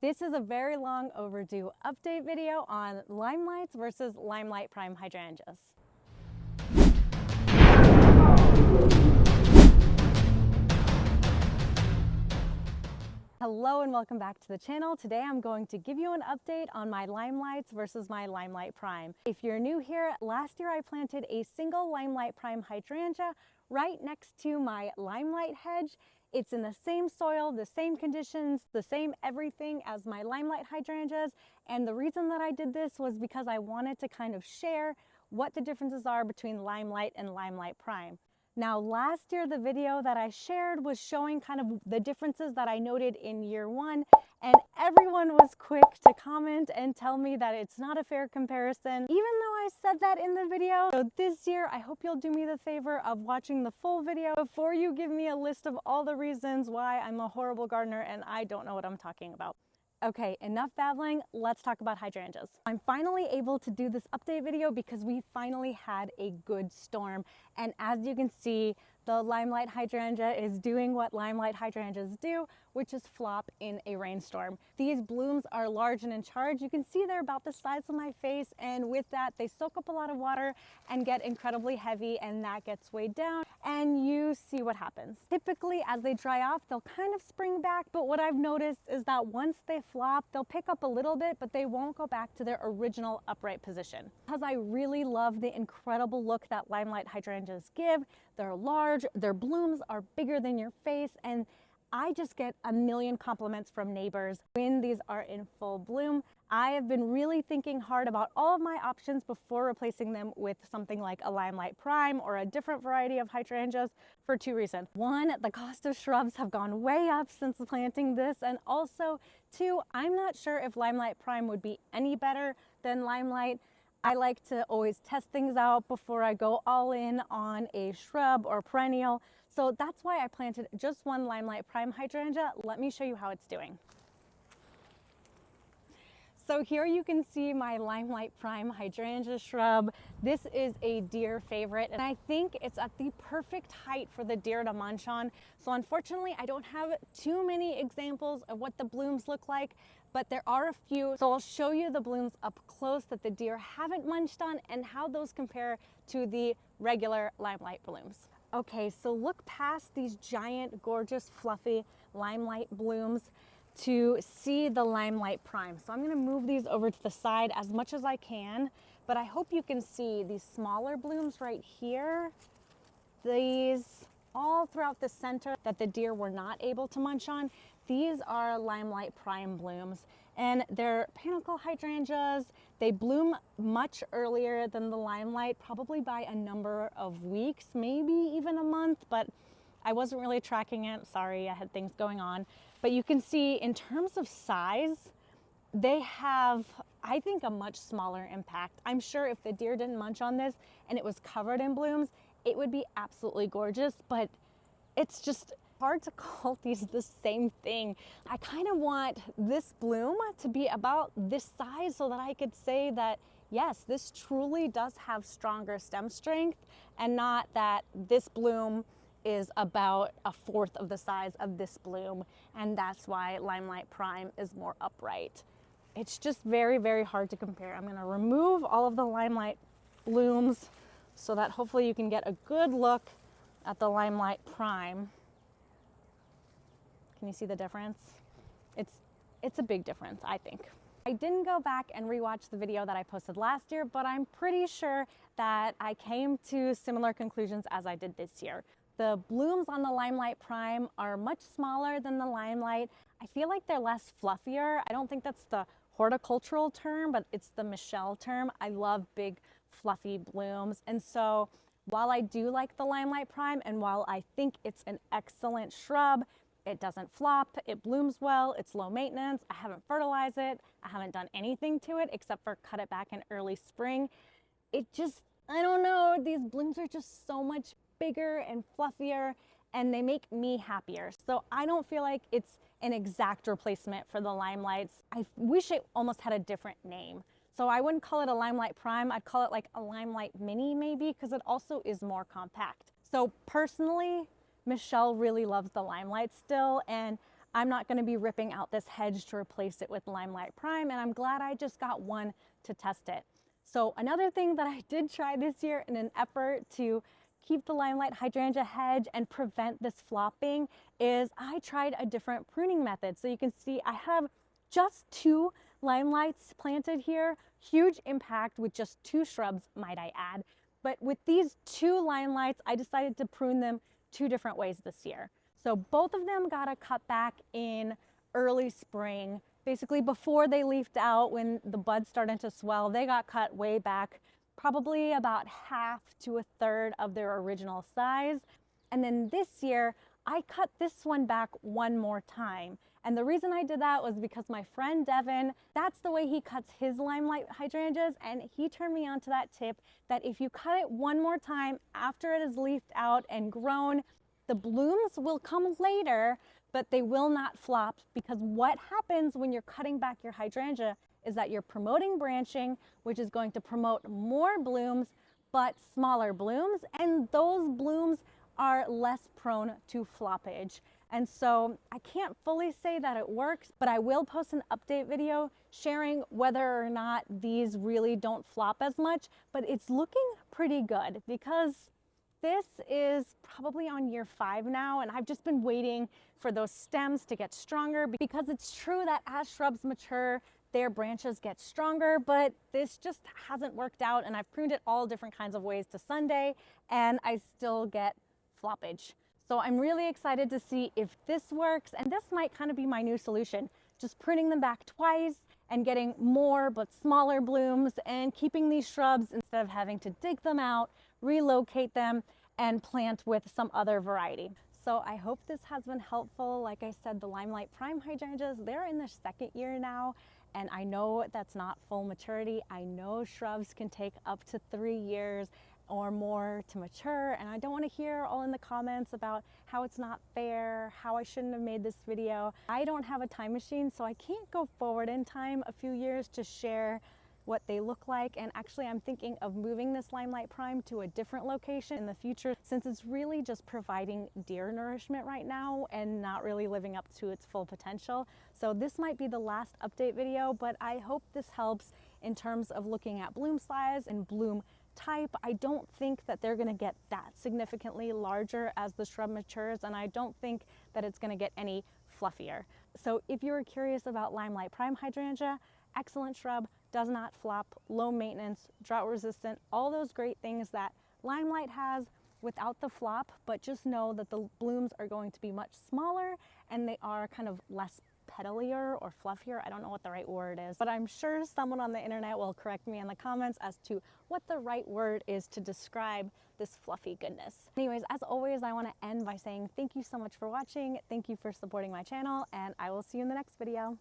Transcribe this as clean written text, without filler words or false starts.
This is a very long overdue update video on Limelights versus Limelight Prime hydrangeas. Hello and welcome back to the channel. Today I'm going to give you an update on my Limelights versus my Limelight Prime. If you're new here, last year I planted a single Limelight Prime hydrangea right next to my Limelight hedge. It's in the same soil, the same conditions, the same everything as my Limelight hydrangeas. And the reason that I did this was because I wanted to kind of share what the differences are between Limelight and Limelight Prime. Now, last year, the video that I shared was showing kind of the differences that I noted in year one, and everyone was quick to comment and tell me that it's not a fair comparison, even though I said that in the video. So this year, I hope you'll do me the favor of watching the full video before you give me a list of all the reasons why I'm a horrible gardener and I don't know what I'm talking about. Okay, enough babbling, let's talk about hydrangeas. I'm finally able to do this update video because we finally had a good storm. And as you can see, the Limelight hydrangea is doing what Limelight hydrangeas do, which is flop in a rainstorm. These blooms are large and in charge. You can see they're about the size of my face, and with that, they soak up a lot of water and get incredibly heavy, and that gets weighed down, and you see what happens. Typically, as they dry off, they'll kind of spring back, but what I've noticed is that once they flop, they'll pick up a little bit, but they won't go back to their original upright position. Because I really love the incredible look that Limelight hydrangeas give. They're large, their blooms are bigger than your face, and I just get a million compliments from neighbors when these are in full bloom. I have been really thinking hard about all of my options before replacing them with something like a Limelight Prime or a different variety of hydrangeas for two reasons. One, the cost of shrubs have gone way up since planting this, and also two, I'm not sure if Limelight Prime would be any better than Limelight. I like to always test things out before I go all in on a shrub or perennial. So that's why I planted just one Limelight Prime hydrangea. Let me show you how it's doing. So here you can see my Limelight Prime hydrangea shrub. This is a deer favorite, and I think it's at the perfect height for the deer to munch on. So unfortunately, I don't have too many examples of what the blooms look like, but there are a few. So I'll show you the blooms up close that the deer haven't munched on and how those compare to the regular Limelight blooms. Okay, so look past these giant, gorgeous, fluffy Limelight blooms to see the Limelight Prime. So I'm gonna move these over to the side as much as I can, but I hope you can see these smaller blooms right here. These all throughout the center that the deer were not able to munch on. These are Limelight Prime blooms, and they're panicle hydrangeas. They bloom much earlier than the Limelight, probably by a number of weeks, maybe even a month, but I wasn't really tracking it. Sorry, I had things going on. But you can see in terms of size, they have, I think, a much smaller impact. I'm sure if the deer didn't munch on this and it was covered in blooms, it would be absolutely gorgeous, but it's just hard to call these the same thing. I kind of want this bloom to be about this size so that I could say that, yes, this truly does have stronger stem strength, and not that this bloom is about a fourth of the size of this bloom, and that's why Limelight Prime is more upright. It's just very, very hard to compare. I'm gonna remove all of the Limelight blooms so that hopefully you can get a good look at the Limelight Prime. Can you see the difference? It's a big difference, I think. I didn't go back and rewatch the video that I posted last year, but I'm pretty sure that I came to similar conclusions as I did this year. The blooms on the Limelight Prime are much smaller than the Limelight. I feel like they're less fluffier. I don't think that's the horticultural term, but it's the Michelle term. I love big fluffy blooms. And so while I do like the Limelight Prime, and while I think it's an excellent shrub, it doesn't flop, it blooms well, it's low maintenance, I haven't fertilized it, I haven't done anything to it except for cut it back in early spring. It just, I don't know, these blooms are just so much bigger and fluffier, and they make me happier. So I don't feel like it's an exact replacement for the Limelights. I wish it almost had a different name. So I wouldn't call it a Limelight Prime, I'd call it like a Limelight Mini maybe, because it also is more compact. So personally, Michelle really loves the Limelight still, and I'm not going to be ripping out this hedge to replace it with Limelight Prime, and I'm glad I just got one to test it. So another thing that I did try this year in an effort to keep the Limelight hydrangea hedge and prevent this flopping is I tried a different pruning method. So you can see I have just 2 limelights planted here. Huge impact with just 2 shrubs, might I add. But with these 2 limelights, I decided to prune them 2 different ways this year. So both of them got a cut back in early spring. Basically before they leafed out, when the buds started to swell, they got cut way back, probably about half to a third of their original size. And then this year, I cut this one back one more time. And the reason I did that was because my friend Devin, that's the way he cuts his Limelight hydrangeas, and he turned me on to that tip that if you cut it one more time after it is leafed out and grown, the blooms will come later, but they will not flop, because what happens when you're cutting back your hydrangea is that you're promoting branching, which is going to promote more blooms, but smaller blooms, and those blooms are less prone to floppage. And so I can't fully say that it works, but I will post an update video sharing whether or not these really don't flop as much, but it's looking pretty good because this is probably on year 5 now, and I've just been waiting for those stems to get stronger, because it's true that as shrubs mature, their branches get stronger, but this just hasn't worked out, and I've pruned it all different kinds of ways to Sunday, and I still get floppage. So I'm really excited to see if this works, and this might kind of be my new solution, just pruning them back twice and getting more but smaller blooms, and keeping these shrubs instead of having to dig them out, relocate them, and plant with some other variety. So I hope this has been helpful. Like I said, the Limelight Prime hydrangeas, they're in their 2nd year now, and I know that's not full maturity. I know shrubs can take up to 3 years or more to mature, and I don't want to hear all in the comments about how it's not fair, how I shouldn't have made this video. I don't have a time machine, so I can't go forward in time a few years to share what they look like. And actually I'm thinking of moving this Limelight Prime to a different location in the future, since it's really just providing deer nourishment right now and not really living up to its full potential. So this might be the last update video, but I hope this helps in terms of looking at bloom size and bloom type. I don't think that they're going to get that significantly larger as the shrub matures, and I don't think that it's going to get any fluffier. So if you were curious about Limelight Prime hydrangea, excellent shrub, does not flop, low maintenance, drought resistant, all those great things that Limelight has without the flop, but just know that the blooms are going to be much smaller, and they are kind of less petalier or fluffier. I don't know what the right word is, but I'm sure someone on the internet will correct me in the comments as to what the right word is to describe this fluffy goodness. Anyways, as always, I want to end by saying thank you so much for watching. Thank you for supporting my channel, and I will see you in the next video.